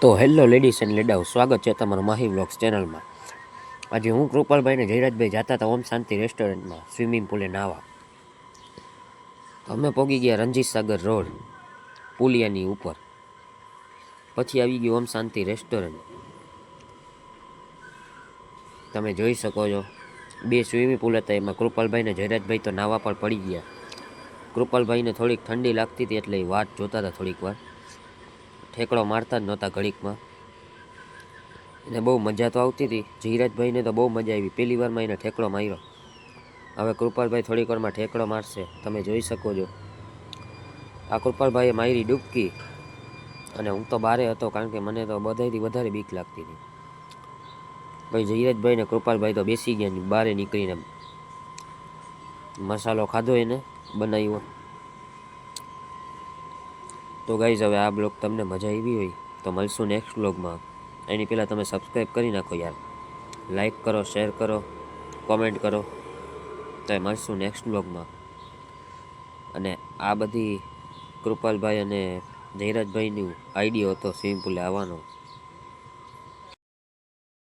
તો hello ladies and લેડાઉ, સ્વાગત છે તમારું માહી વ્લોગ્સ ચેનલમાં. આજે હું કૃપાલભાઈ ને જયરાજભાઈ જતા હતા ઓમ શાંતિ રેસ્ટોરન્ટમાં સ્વિમિંગ પુલે નાહવા. તો અમે પહોંચી ગયા રણજીત સાગર રોડ પુલિયાની ઉપર. પછી આવી ગયું ઓમ શાંતિ રેસ્ટોરન્ટ. તમે જોઈ શકો છો બે સ્વિમિંગ પુલ હતા, એમાં કૃપાલભાઈ ને જયરાજભાઈ તો નાહવા પણ પડી ગયા. કૃપાલભાઈને થોડીક ઠંડી લાગતી હતી એટલે વાટ જોતા હતા થોડીક વાર. ઠેકડો મારતા જ નહોતા ઘડીકમાં. એને બહુ મજા તો આવતી હતી. જયરાજભાઈને તો બહુ મજા આવી, પહેલી વારમાં એને ઠેકડો માર્યો. હવે કૃપાલભાઈ થોડીક વારમાં ઠેકડો મારશે, તમે જોઈ શકો છો. આ કૃપાલભાઈએ મારી ડૂબકી, અને હું તો બારે હતો કારણ કે મને તો બધાથી વધારે બીક લાગતી હતી. ભાઈ જયરાજભાઈ ને કૃપાલભાઈ તો બેસી ગયા, બહાર નીકળીને મસાલો ખાધો એને બનાવ્યો. તો ગાઈઝ, હવે આ બ્લોગ તમને મજા આવી હોય તો મળશું નેક્સ્ટ બ્લોગમાં. એની પહેલાં તમે સબસ્ક્રાઈબ કરી નાખો યાર. લાઈક કરો, શેર કરો, કોમેન્ટ કરો. તો એ મળશું નેક્સ્ટ બ્લોગમાં. અને આ બધી કૃપાલભાઈ અને જયરાજભાઈનું આઈડિયો હતો સ્વિમિંગ પુલે આવવાનો.